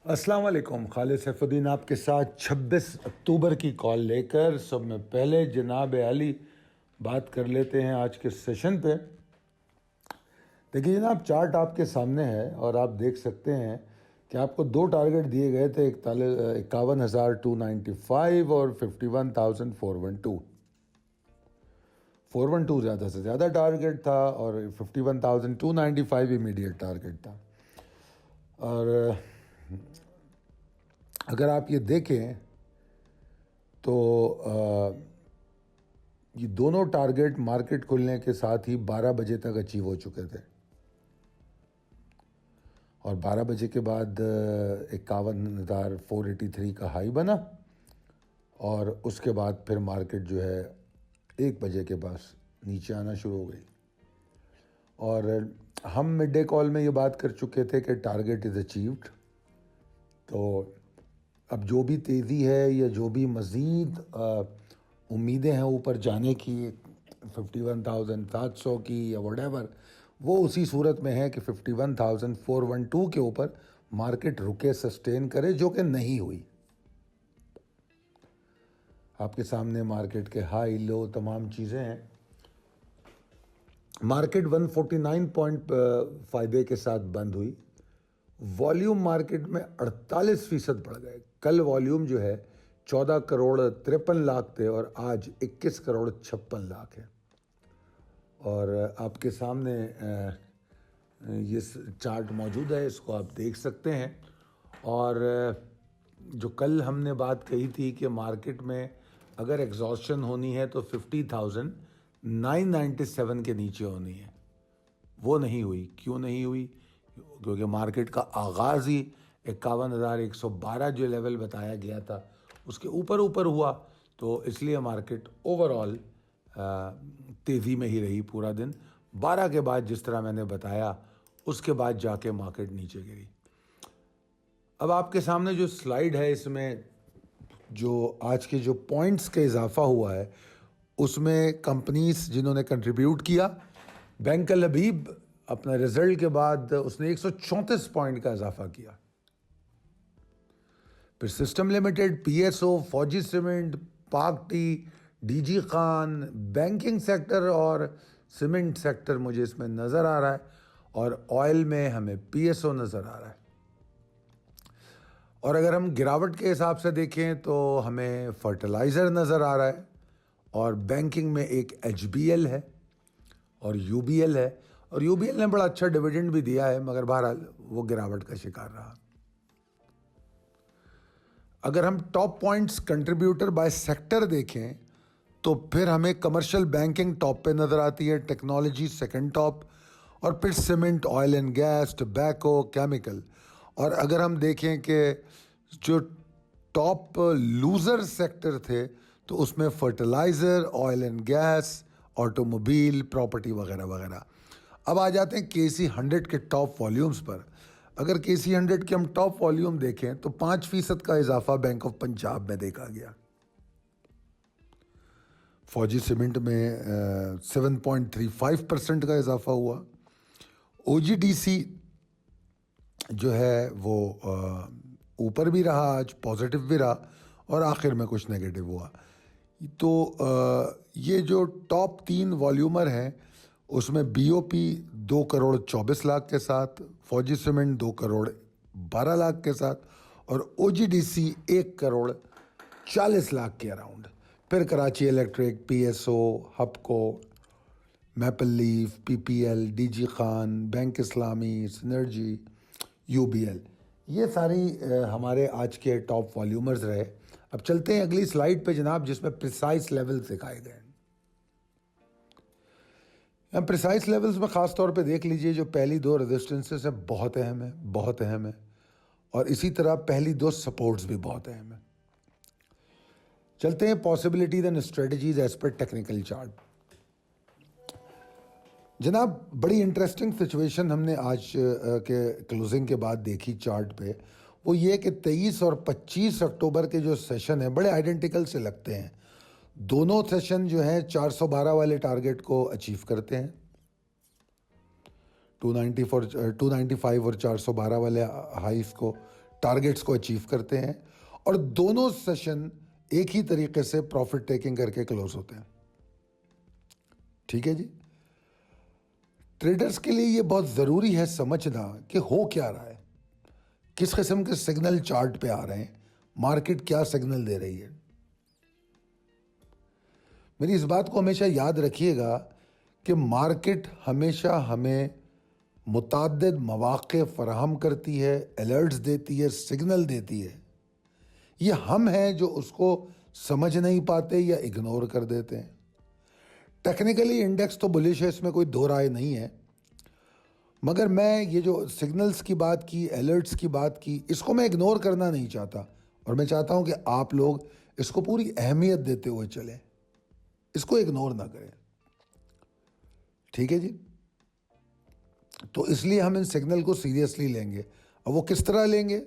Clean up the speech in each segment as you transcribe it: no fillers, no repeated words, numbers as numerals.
अस्सलाम वालेकुम। खालिद सैफुद्दीन आपके साथ 26 अक्टूबर की कॉल लेकर सब में पहले जनाब अली बात कर लेते हैं आज के सेशन पे। देखिए जनाब, चार्ट आपके सामने है और आप देख सकते हैं कि आपको दो टारगेट दिए गए थे, 51,295 और 51,412। 412 ज़्यादा से ज़्यादा टारगेट था और 51,295 इमीडिएट टारगेट था। और अगर आप ये देखें तो ये दोनों टारगेट मार्केट खुलने के साथ ही 12 बजे तक अचीव हो चुके थे और 12 बजे के बाद 51,483 का हाई बना और उसके बाद फिर मार्केट जो है 1 बजे के पास नीचे आना शुरू हो गई। और हम मिड डे कॉल में ये बात कर चुके थे कि टारगेट इज़ अचीव्ड। तो अब जो भी तेज़ी है या जो भी मज़ीद उम्मीदें हैं ऊपर जाने की 51,700 की या व्हाटएवर, वो उसी सूरत में है कि 51,412 के ऊपर मार्केट रुके, सस्टेन करे, जो कि नहीं हुई। आपके सामने मार्केट के हाई लो तमाम चीज़ें हैं। मार्केट 149 पॉइंट फ़ायदे के साथ बंद हुई। वॉल्यूम मार्केट में 48% बढ़ गए। कल वॉल्यूम जो है 14 करोड़ 53 लाख थे और आज 21 करोड़ 56 लाख है। और आपके सामने ये चार्ट मौजूद है, इसको आप देख सकते हैं। और जो कल हमने बात कही थी कि मार्केट में अगर एग्जॉस्शन होनी है तो 50,997 के नीचे होनी है, वो नहीं हुई। क्यों नहीं हुई? क्योंकि मार्केट का आगाज़ ही 51,112 जो लेवल बताया गया था उसके ऊपर हुआ, तो इसलिए मार्केट ओवरऑल तेज़ी में ही रही पूरा दिन। 12 के बाद जिस तरह मैंने बताया उसके बाद जाके मार्केट नीचे गिरी। अब आपके सामने जो स्लाइड है, इसमें जो आज के जो पॉइंट्स का इजाफा हुआ है उसमें कंपनीज जिन्होंने कंट्रीब्यूट किया, बैंक अल हबीब अपने रिजल्ट के बाद उसने 134 पॉइंट का इजाफा किया। फिर सिस्टम लिमिटेड, पीएसओ, फौजी सीमेंट, पाक T, DG Khan, banking sector और सीमेंट सेक्टर मुझे इसमें नज़र आ रहा है, और ऑयल में हमें पीएसओ नज़र आ रहा है। और अगर हम गिरावट के हिसाब से देखें तो हमें फर्टिलाइज़र नज़र आ रहा है, और बैंकिंग में एक एचबीएल है और यूबीएल है, और यूबीएल ने बड़ा अच्छा डिविडेंड भी दिया है, मगर बहरहाल वो गिरावट का शिकार रहा। अगर हम top points contributor by sector देखें तो फिर हमें कमर्शियल बैंकिंग टॉप पे नज़र आती है, टेक्नोलॉजी सेकंड टॉप, और फिर cement, oil and gas, tobacco, chemical. और अगर हम देखें कि जो टॉप लूज़र सेक्टर थे तो उसमें fertiliser, oil and gas, automobile, property वगैरह वगैरह। अब आ जाते हैं केसी 100 के टॉप वॉल्यूम्स पर। अगर केसी 100 के हम टॉप वॉल्यूम देखें तो 5% का इजाफा बैंक ऑफ पंजाब में देखा गया। फौजी सीमेंट में 7.35% का इजाफा हुआ। ओजीडीसी जो है वो ऊपर भी रहा, आज पॉजिटिव भी रहा, और आखिर में कुछ नेगेटिव हुआ। तो ये जो टॉप 3 वॉल्यूमर हैं उसमें बीओपी 2 करोड़ 24 लाख के साथ, फौजी सीमेंट 2 करोड़ 12 लाख के साथ, और ओजीडीसी 1 करोड़ 40 लाख के अराउंड। फिर Karachi electric, PSO, Hubco, Maple Leaf, PPL, DG Khan, bank Islami, Synergy, UBL, ये सारी हमारे आज के टॉप वॉल्यूमर्स रहे। अब चलते हैं अगली स्लाइड पे जनाब, जिसमें प्रिसाइज लेवल्स दिखाए गए हैं। यहाँ प्रिसाइज लेवल्स में ख़ास तौर पे देख लीजिए, जो पहली 2 रेजिस्टेंसेस हैं बहुत अहम है, बहुत अहम है, और इसी तरह पहली 2 सपोर्ट्स भी बहुत अहम है। चलते हैं पॉसिबिलिटीज एंड स्ट्रेटजीज एज पर टेक्निकल चार्ट। जनाब, बड़ी इंटरेस्टिंग सिचुएशन हमने आज के क्लोजिंग के बाद देखी चार्ट पे, वो ये कि 23 और 25 अक्टूबर के जो सेशन है बड़े आइडेंटिकल से लगते हैं। दोनों सेशन जो हैं 412 वाले टारगेट को अचीव करते हैं, 295 और 412 वाले हाइस को टारगेट्स को अचीव करते हैं और दोनों सेशन एक ही तरीके से प्रॉफिट टेकिंग करके क्लोज होते हैं। ठीक है जी। ट्रेडर्स के लिए ये बहुत ज़रूरी है समझना कि हो क्या रहा है, किस किस्म के सिग्नल चार्ट पे आ रहे हैं, मार्केट क्या सिग्नल दे रही है। मेरी इस बात को हमेशा याद रखिएगा कि मार्केट हमेशा हमें मुतअद्दिद मौक़े फराहम करती है, अलर्ट्स देती है, सिग्नल देती है। ये हम हैं जो उसको समझ नहीं पाते या इग्नोर कर देते हैं। टेक्निकली इंडेक्स तो बुलिश है, इसमें कोई दो राय नहीं है, मगर मैं ये जो सिग्नल्स की बात की, अलर्ट्स की बात की, इसको मैं इग्नोर करना नहीं चाहता और मैं चाहता हूं कि आप लोग इसको पूरी अहमियत देते हुए चलें, इसको इग्नोर ना करें। ठीक है जी। तो इसलिए हम इन सिग्नल को सीरियसली लेंगे। अब वो किस तरह लेंगे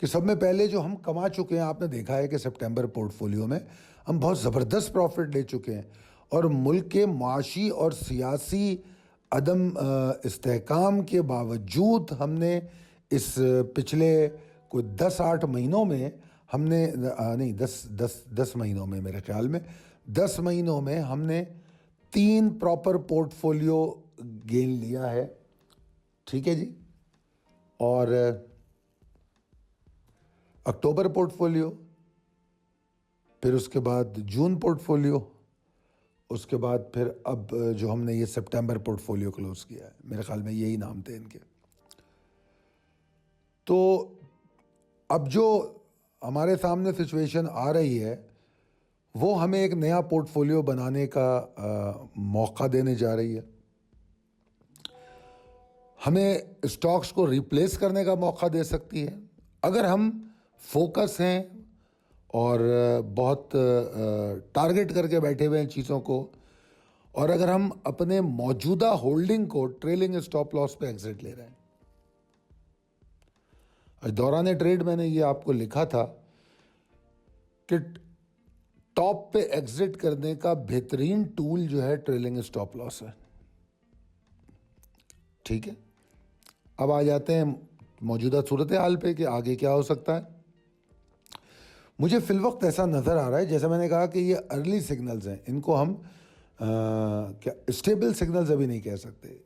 कि सब में पहले जो हम कमा चुके हैं, आपने देखा है कि सितंबर पोर्टफोलियो में हम बहुत ज़बरदस्त प्रॉफिट ले चुके हैं और मुल्क के माशी और सियासी अदम इस्तेहकाम के बावजूद हमने इस पिछले कोई 10-8 महीनों में हमने नहीं 10 महीनों में, मेरे ख्याल में 10 महीनों में हमने 3 प्रॉपर पोर्टफोलियो गेन लिया है। ठीक है जी। और अक्टूबर पोर्टफोलियो, फिर उसके बाद जून पोर्टफोलियो, उसके बाद फिर अब जो हमने ये सितंबर पोर्टफोलियो क्लोज किया है, मेरे ख्याल में यही नाम थे इनके। तो अब जो हमारे सामने सिचुएशन आ रही है वो हमें एक नया पोर्टफोलियो बनाने का मौका देने जा रही है, हमें स्टॉक्स को रिप्लेस करने का मौका दे सकती है अगर हम फोकस हैं और बहुत टारगेट करके बैठे हुए हैं चीज़ों को, और अगर हम अपने मौजूदा होल्डिंग को ट्रेलिंग स्टॉप लॉस पे एग्जिट ले रहे हैं। दौरान ट्रेड मैंने ये आपको लिखा था कि टॉप पे एग्जिट करने का बेहतरीन टूल जो है ट्रेलिंग स्टॉप लॉस है। ठीक है। अब आ जाते हैं मौजूदा सूरत हाल पे कि आगे क्या हो सकता है। मुझे फिल वक्त ऐसा नज़र आ रहा है, जैसा मैंने कहा कि ये अर्ली सिग्नल्स हैं, इनको हम क्या स्टेबल सिग्नल्स अभी नहीं कह सकते,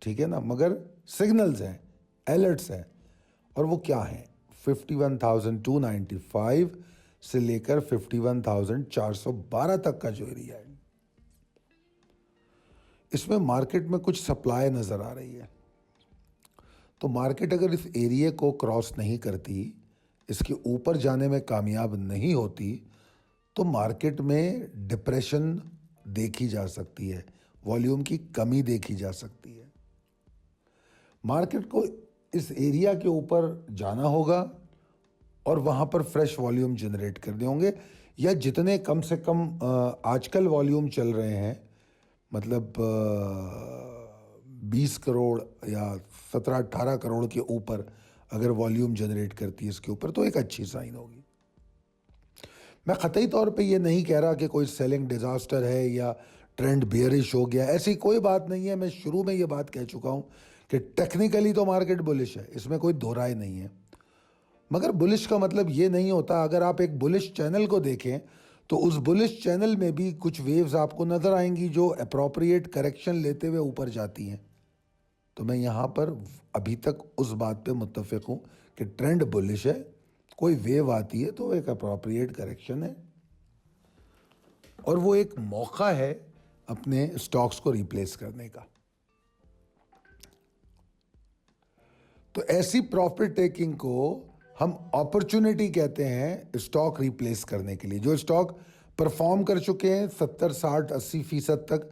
ठीक है ना, मगर सिग्नल्स हैं, अलर्ट्स हैं। और वो क्या हैं? 51,295 से लेकर 51,412 तक का जो एरिया है, इसमें मार्केट में कुछ सप्लाई नज़र आ रही है। तो मार्केट अगर इस एरिया को क्रॉस नहीं करती, इसके ऊपर जाने में कामयाब नहीं होती, तो मार्केट में डिप्रेशन देखी जा सकती है, वॉल्यूम की कमी देखी जा सकती है। मार्केट को इस एरिया के ऊपर जाना होगा और वहाँ पर फ्रेश वॉल्यूम जनरेट करने होंगे, या जितने कम से कम आजकल वॉल्यूम चल रहे हैं, मतलब 20 करोड़ या 17-18 करोड़ के ऊपर अगर वॉल्यूम जनरेट करती है इसके ऊपर, तो एक अच्छी साइन होगी। मैं क़तई तौर पे ये नहीं कह रहा कि कोई सेलिंग डिज़ास्टर है या ट्रेंड बेयरिश हो गया, ऐसी कोई बात नहीं है। मैं शुरू में ये बात कह चुका हूँ कि टेक्निकली तो मार्केट बुलिश है, इसमें कोई दो राय नहीं है। मगर बुलिश का मतलब ये नहीं होता, अगर आप एक बुलिश चैनल को देखें तो उस बुलिश चैनल में भी कुछ वेव्स आपको नज़र आएंगी जो अप्रोप्रिएट करेक्शन लेते हुए ऊपर जाती हैं। तो मैं यहाँ पर अभी तक उस बात पे मुत्तफ़िक हूँ कि ट्रेंड बुलिश है, कोई वेव आती है तो एक अप्रोप्रिएट करेक्शन है और वो एक मौका है अपने स्टॉक्स को रिप्लेस करने का। तो ऐसी प्रॉफिट टेकिंग को हम अपॉर्चुनिटी कहते हैं स्टॉक रिप्लेस करने के लिए। जो स्टॉक परफॉर्म कर चुके हैं 70, 60, 80% तक,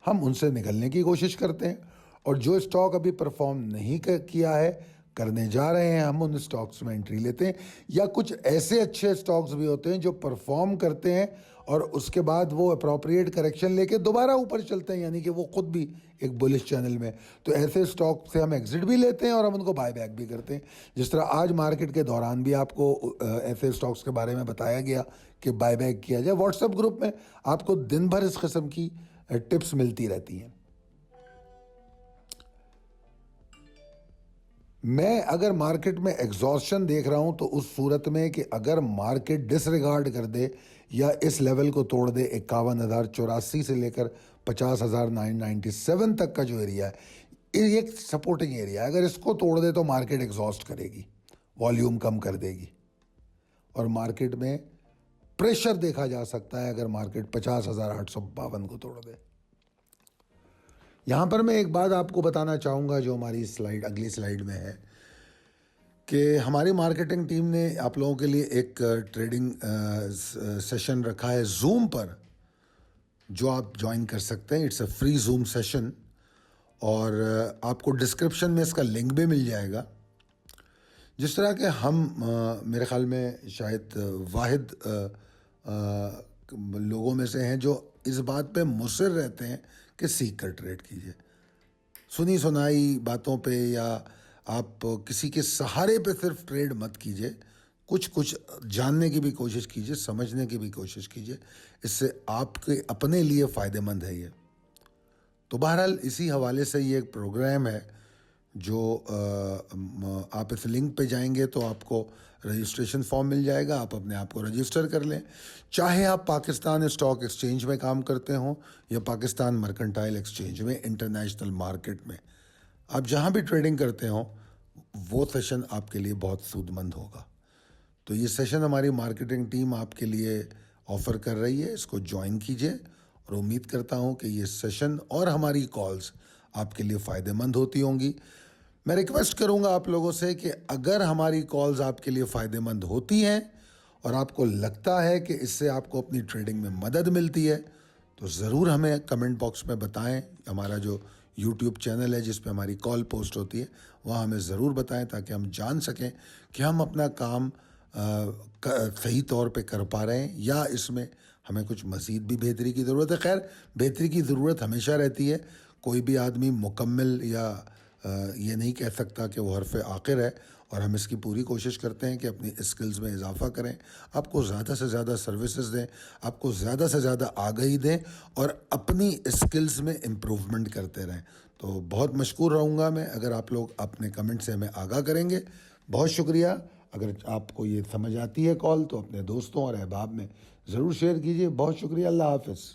हम उनसे निकलने की कोशिश करते हैं, और जो स्टॉक अभी परफॉर्म नहीं किया है, करने जा रहे हैं, हम उन स्टॉक्स में एंट्री लेते हैं। या कुछ ऐसे अच्छे स्टॉक्स भी होते हैं जो परफॉर्म करते हैं और उसके बाद वो अप्रोप्रिएट करेक्शन लेके दोबारा ऊपर चलते हैं, यानी कि वो खुद भी एक बुलिश चैनल में। तो ऐसे स्टॉक से हम एग्जिट भी लेते हैं और हम उनको बाय बैक भी करते हैं। जिस तरह आज मार्केट के दौरान भी आपको ऐसे स्टॉक्स के बारे में बताया गया कि बाय बैक किया जाए। व्हाट्सएप ग्रुप में आपको दिन भर इस किस्म की टिप्स मिलती रहती हैं। मैं अगर मार्केट में एग्जॉस्शन देख रहा हूं तो उस सूरत में कि अगर मार्केट डिसरिगार्ड कर दे या इस लेवल को तोड़ दे 51,084 से लेकर 50,997 तक का जो एरिया है, ये एक सपोर्टिंग एरिया है। अगर इसको तोड़ दे तो मार्केट एग्जॉस्ट करेगी, वॉल्यूम कम कर देगी और मार्केट में प्रेशर देखा जा सकता है अगर मार्केट 50,852 को तोड़ दे। यहाँ पर मैं एक बात आपको बताना चाहूँगा जो हमारी स्लाइड, अगली स्लाइड में है, कि हमारी मार्केटिंग टीम ने आप लोगों के लिए एक ट्रेडिंग सेशन रखा है जूम पर, जो आप ज्वाइन कर सकते हैं। It's a free zoom session और आपको डिस्क्रिप्शन में इसका लिंक भी मिल जाएगा। जिस तरह के हम मेरे ख्याल में शायद वाहिद लोगों में से हैं जो इस बात पे मुसर रहते हैं कि सीख कर ट्रेड कीजिए। सुनी सुनाई बातों पे या आप किसी के सहारे पे सिर्फ ट्रेड मत कीजिए, कुछ जानने की भी कोशिश कीजिए, समझने की भी कोशिश कीजिए। इससे आपके अपने लिए फ़ायदेमंद है ये। तो बहरहाल इसी हवाले से ये एक प्रोग्राम है जो आप इस लिंक पे जाएंगे तो आपको रजिस्ट्रेशन फॉर्म मिल जाएगा, आप अपने आप को रजिस्टर कर लें। चाहे आप पाकिस्तान स्टॉक एक्सचेंज में काम करते हों या पाकिस्तान मर्केंटाइल एक्सचेंज में, इंटरनेशनल मार्केट में, आप जहां भी ट्रेडिंग करते हों, वो सेशन आपके लिए बहुत सूदमंद होगा। तो ये सेशन हमारी मार्केटिंग टीम आपके लिए ऑफ़र कर रही है, इसको ज्वाइन कीजिए और उम्मीद करता हूँ कि ये सेशन और हमारी कॉल्स आपके लिए फ़ायदेमंद होती होंगी। मैं रिक्वेस्ट करूंगा आप लोगों से कि अगर हमारी कॉल्स आपके लिए फ़ायदेमंद होती हैं और आपको लगता है कि इससे आपको अपनी ट्रेडिंग में मदद मिलती है, तो ज़रूर हमें कमेंट बॉक्स में बताएं। हमारा जो यूट्यूब चैनल है जिस पे हमारी कॉल पोस्ट होती है, वहाँ हमें ज़रूर बताएं ताकि हम जान सकें कि हम अपना काम सही तौर पे कर पा रहे हैं या इसमें हमें कुछ मज़ीद भी बेहतरी की ज़रूरत है। खैर, बेहतरी की ज़रूरत हमेशा रहती है। कोई भी आदमी मुकम्मल या ये नहीं कह सकता कि वो हरफ आखिर है, और हम इसकी पूरी कोशिश करते हैं कि अपनी स्किल्स में इजाफा करें, आपको ज़्यादा से ज़्यादा सर्विसेज दें, आपको ज़्यादा से ज़्यादा आगाही दें और अपनी स्किल्स में इम्प्रूवमेंट करते रहें। तो बहुत मशकूर रहूँगा मैं अगर आप लोग अपने कमेंट से हमें आगाह करेंगे। बहुत शुक्रिया। अगर आपको ये समझ आती है कॉल तो अपने दोस्तों और अहबाब में ज़रूर शेयर कीजिए। बहुत शुक्रिया। अल्लाह हाफ़िज़।